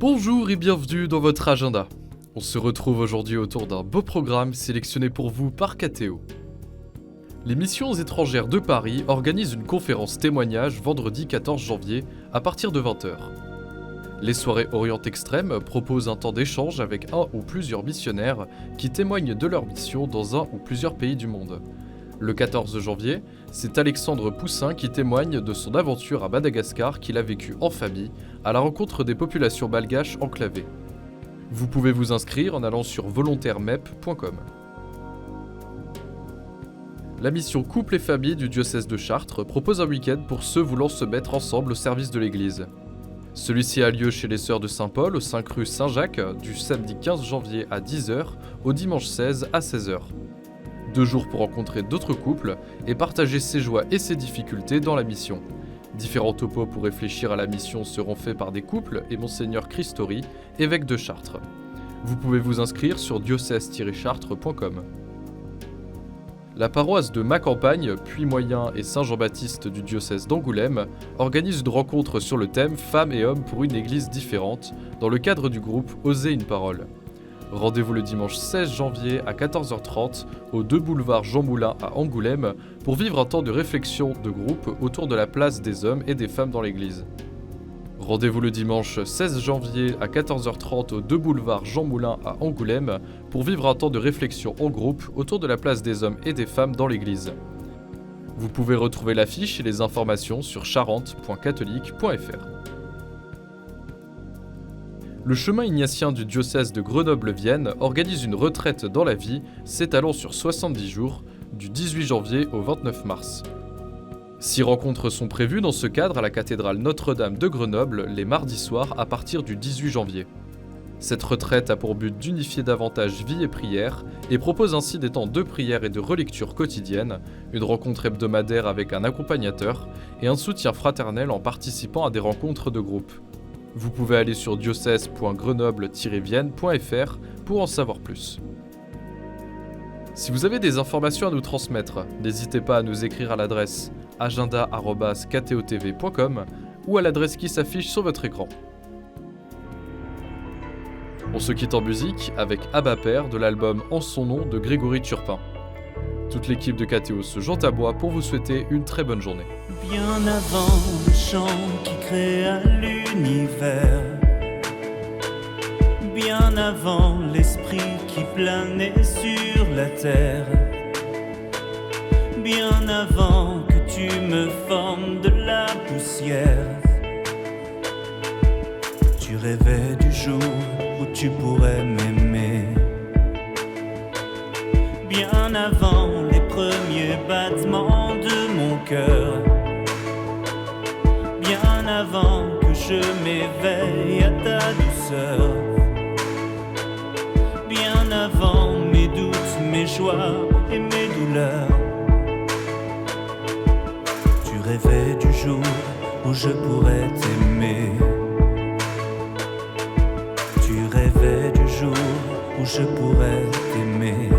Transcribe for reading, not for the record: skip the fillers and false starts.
Bonjour et bienvenue dans votre agenda. On se retrouve aujourd'hui autour d'un beau programme sélectionné pour vous par KTO. Les missions étrangères de Paris organisent une conférence témoignage vendredi 14 janvier à partir de 20h. Les soirées Orient Extrême proposent un temps d'échange avec un ou plusieurs missionnaires qui témoignent de leur mission dans un ou plusieurs pays du monde. Le 14 janvier, c'est Alexandre Poussin qui témoigne de son aventure à Madagascar qu'il a vécue en famille à la rencontre des populations malgaches enclavées. Vous pouvez vous inscrire en allant sur volontairemep.com. La mission Couple et Famille du diocèse de Chartres propose un week-end pour ceux voulant se mettre ensemble au service de l'Église. Celui-ci a lieu chez les Sœurs de Saint-Paul au 5 rue Saint-Jacques du samedi 15 janvier à 10h au dimanche 16 à 16h. 2 jours pour rencontrer d'autres couples et partager ses joies et ses difficultés dans la mission. Différents topos pour réfléchir à la mission seront faits par des couples et Monseigneur Christori, évêque de Chartres. Vous pouvez vous inscrire sur diocèse-chartres.com. La paroisse de Macampagne, Puy-Moyen et Saint-Jean-Baptiste du diocèse d'Angoulême organise une rencontre sur le thème Femmes et hommes pour une église différente dans le cadre du groupe Oser une parole. Rendez-vous le dimanche 16 janvier à 14h30 au 2 boulevard Jean Moulin à Angoulême pour vivre un temps de réflexion de groupe autour de la place des hommes et des femmes dans l'église. Rendez-vous le dimanche 16 janvier à 14h30 au 2 boulevard Jean Moulin à Angoulême pour vivre un temps de réflexion en groupe autour de la place des hommes et des femmes dans l'église. Vous pouvez retrouver l'affiche et les informations sur charente.catholique.fr. Le chemin ignatien du diocèse de Grenoble-Vienne organise une retraite dans la vie s'étalant sur 70 jours, du 18 janvier au 29 mars. 6 rencontres sont prévues dans ce cadre à la cathédrale Notre-Dame de Grenoble les mardis soirs à partir du 18 janvier. Cette retraite a pour but d'unifier davantage vie et prière et propose ainsi des temps de prière et de relecture quotidienne, une rencontre hebdomadaire avec un accompagnateur et un soutien fraternel en participant à des rencontres de groupe. Vous pouvez aller sur diocèse.grenoble-vienne.fr pour en savoir plus. Si vous avez des informations à nous transmettre, n'hésitez pas à nous écrire à l'adresse agenda@ktotv.com ou à l'adresse qui s'affiche sur votre écran. On se quitte en musique avec Abba Père de l'album En son nom de Grégory Turpin. Toute l'équipe de KTO se joint à bois pour vous souhaiter une très bonne journée. Bien avant le chant qui créa l'univers, bien avant l'esprit qui planait sur la terre, bien avant que tu me formes de la poussière, tu rêvais du jour où tu pourrais m'aimer. Bien avant les premiers battements de mon cœur, bien avant que je m'éveille à ta douceur, bien avant mes doutes, mes joies et mes douleurs, tu rêvais du jour où je pourrais t'aimer. Tu rêvais du jour où je pourrais t'aimer.